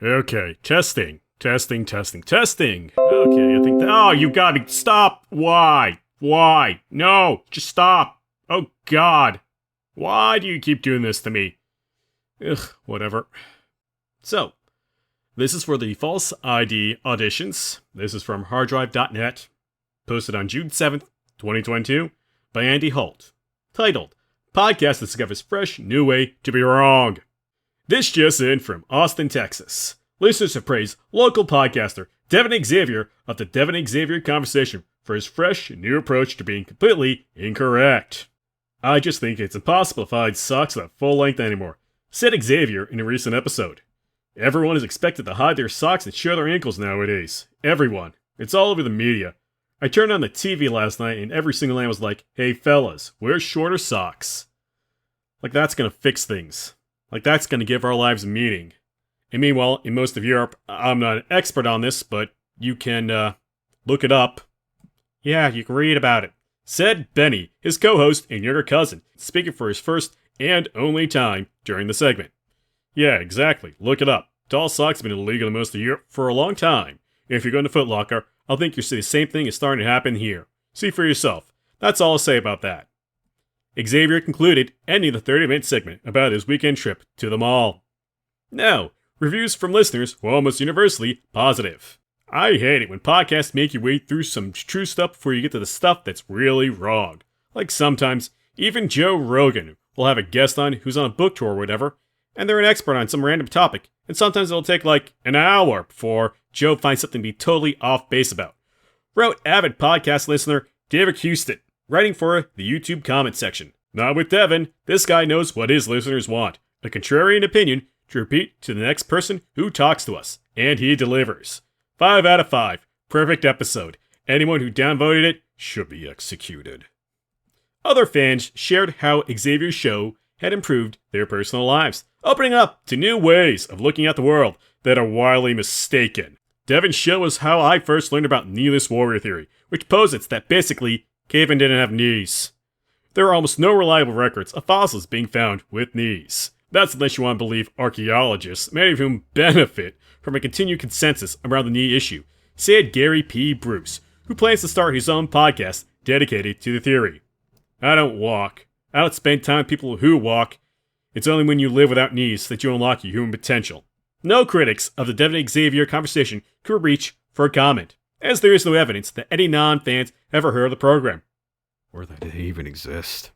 Okay, testing. Okay, I think that. Oh, you gotta be. Stop! Why? No, just stop! Oh, God. Why do you keep doing this to me? Ugh, whatever. So, this is for the Falseeyed auditions. This is from harddrive.net. Posted on June 7th, 2022, by Andy Holt. Titled, Podcast Discovers Fresh New Way to Be Wrong. This just in from Austin, Texas. Listeners have praised local podcaster Devin Xavier of the Devin Xavier Conversation for his fresh new approach to being completely incorrect. I just think it's impossible to find socks at full length anymore, said Xavier in a recent episode. Everyone is expected to hide their socks and show their ankles nowadays. Everyone. It's all over the media. I turned on the TV last night and every single line was like, hey fellas, wear shorter socks. Like that's gonna fix things. Like that's gonna give our lives meaning. And meanwhile, in most of Europe, I'm not an expert on this, but you can, look it up. Yeah, you can read about it. Said Benny, his co-host and younger cousin, speaking for his first and only time during the segment. Yeah, exactly. Look it up. Tall socks have been illegal in most of Europe for a long time. If you're going to Foot Locker, I think you'll see the same thing is starting to happen here. See for yourself. That's all I'll say about that. Xavier concluded, ending the 30-minute segment about his weekend trip to the mall. Now, reviews from listeners were almost universally positive. I hate it when podcasts make you wade through some true stuff before you get to the stuff that's really wrong. Like sometimes, even Joe Rogan will have a guest on who's on a book tour or whatever, and they're an expert on some random topic, and sometimes it'll take like an hour before Joe finds something to be totally off base about. Wrote avid podcast listener David Houston, writing for the YouTube comment section. Not with Devin, this guy knows what his listeners want. A contrarian opinion to repeat to the next person who talks to us, and he delivers. 5 out of 5. Perfect episode. Anyone who downvoted it should be executed. Other fans shared how Xavier's show had improved their personal lives, opening up to new ways of looking at the world that are wildly mistaken. Devin's show was how I first learned about kneeless warrior theory, which posits that basically, cavemen didn't have knees. There are almost no reliable records of fossils being found with knees. That's unless you want to believe archaeologists, many of whom benefit from a continued consensus around the knee issue, said Gary P. Bruce, who plans to start his own podcast dedicated to the theory. I don't walk. I don't spend time with people who walk. It's only when you live without knees that you unlock your human potential. No critics of the Devin Xavier Conversation could reach for a comment, as there is no evidence that any non-fans ever heard of the program. Or that it even exists.